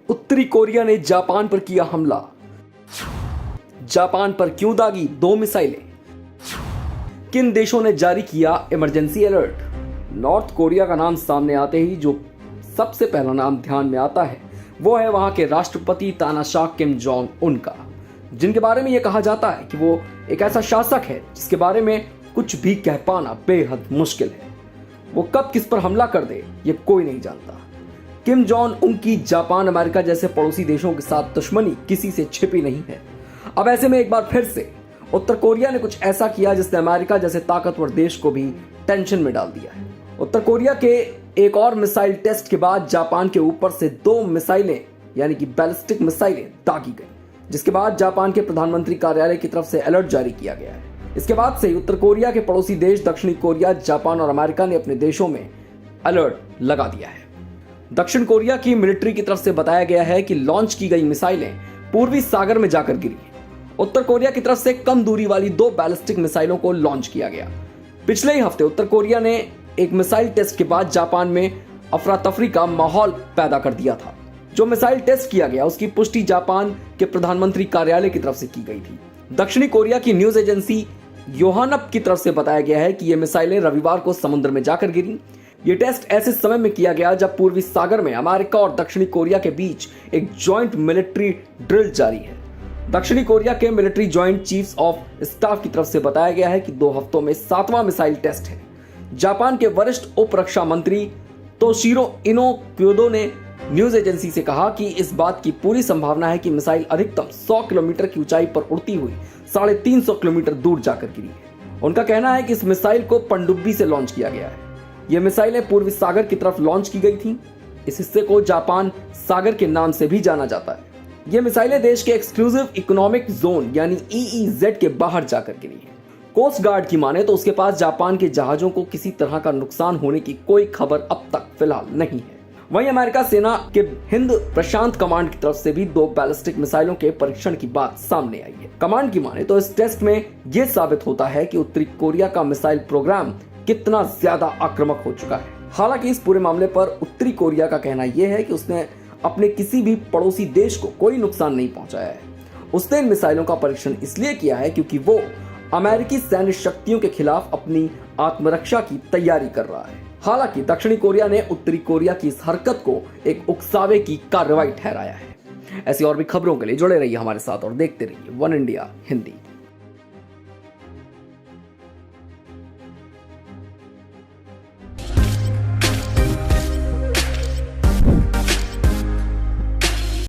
उत्तरी कोरिया ने जापान पर किया हमला। जापान पर क्यों दागी 2 मिसाइलें? किन देशों ने जारी किया इमरजेंसी अलर्ट? नॉर्थ कोरिया का नाम सामने आते ही जो सबसे पहला नाम ध्यान में आता है वो है वहां के राष्ट्रपति तानाशाह किम जोंग उन का, जिनके बारे में यह कहा जाता है कि वो एक ऐसा शासक है जिसके बारे में कुछ भी कह पाना बेहद मुश्किल है। वो कब किस पर हमला कर दे ये कोई नहीं जानता। किम जोंग उन की जापान अमेरिका जैसे पड़ोसी देशों के साथ दुश्मनी किसी से छिपी नहीं है। अब ऐसे में एक बार फिर से उत्तर कोरिया ने कुछ ऐसा किया जिसने अमेरिका जैसे ताकतवर देश को भी टेंशन में डाल दिया है। उत्तर कोरिया के एक और मिसाइल टेस्ट के बाद जापान के ऊपर से 2 मिसाइलें यानी कि बैलिस्टिक मिसाइलें दागी गई, जिसके बाद जापान के प्रधानमंत्री कार्यालय की तरफ से अलर्ट जारी किया गया है। इसके बाद से उत्तर कोरिया के पड़ोसी देश दक्षिणी कोरिया, जापान और अमेरिका ने अपने देशों में अलर्ट लगा दिया है। दक्षिण कोरिया की मिलिट्री की तरफ से बताया गया है कि लॉन्च की गई मिसाइलें पूर्वी सागर में जाकर गिरी। उत्तर कोरिया की तरफ से कम दूरी वाली 2 बैलिस्टिक मिसाइलों को लॉन्च किया गया। पिछले ही हफ्ते उत्तर कोरिया ने एक मिसाइल टेस्ट के बाद जापान में अफरा तफरी का माहौल पैदा कर दिया था। जो मिसाइल टेस्ट किया गया उसकी पुष्टि जापान के प्रधानमंत्री कार्यालय की तरफ से की गई थी। दक्षिणी कोरिया की न्यूज एजेंसी योहानप की तरफ से बताया गया है कि ये मिसाइलें रविवार को समुद्र में जाकर गिरी। ये टेस्ट ऐसे समय में किया गया जब पूर्वी सागर में अमेरिका और दक्षिणी कोरिया के बीच एक जॉइंट मिलिट्री ड्रिल जारी है। दक्षिणी कोरिया के military joint chiefs of staff की तरफ से बताया गया है कि 2 हफ्तों में 7वां मिसाइल टेस्ट है। जापान के वरिष्ठ उप रक्षा मंत्री तोशिरो इनो क्योदो ने न्यूज एजेंसी से कहा कि इस बात की पूरी संभावना है कि मिसाइल अधिकतम 100 किलोमीटर की ऊंचाई पर उड़ती हुई 350 किलोमीटर दूर जाकर गिरी है। उनका कहना है कि इस मिसाइल को पनडुब्बी से लॉन्च किया गया है। ये मिसाइलें पूर्वी सागर की तरफ लॉन्च की गई थी। इस हिस्से को जापान सागर के नाम से भी जाना जाता है। ये मिसाइलें देश के एक्सक्लूसिव इकोनॉमिक जोन यानी EEZ के बाहर जाकर गिरी है। कोस्ट गार्ड की माने तो उसके पास जापान के जहाजों को किसी तरह का नुकसान होने की कोई खबर अब तक फिलहाल नहीं है। वहीं अमेरिका सेना के हिंद प्रशांत कमांड की तरफ से भी 2 बैलिस्टिक मिसाइलों के परीक्षण की बात सामने आई है। कमांड की माने तो इस टेस्ट में यह साबित होता है कि उत्तरी कोरिया का मिसाइल प्रोग्राम कितना ज्यादा आक्रामक हो चुका है। हालांकि इस पूरे मामले पर उत्तरी कोरिया का कहना यह है कि उसने अपने किसी भी पड़ोसी देश को कोई नुकसान नहीं पहुंचाया है। उसने इन मिसाइलों का परीक्षण इसलिए किया है क्योंकि वो अमेरिकी सैन्य शक्तियों के खिलाफ अपनी आत्मरक्षा की तैयारी कर रहा है। हालांकि दक्षिणी कोरिया ने उत्तरी कोरिया की इस हरकत को एक उकसावे की कार्रवाई ठहराया है। ऐसी और भी खबरों के लिए जुड़े रहिए हमारे साथ और देखते रहिए वन इंडिया हिंदी।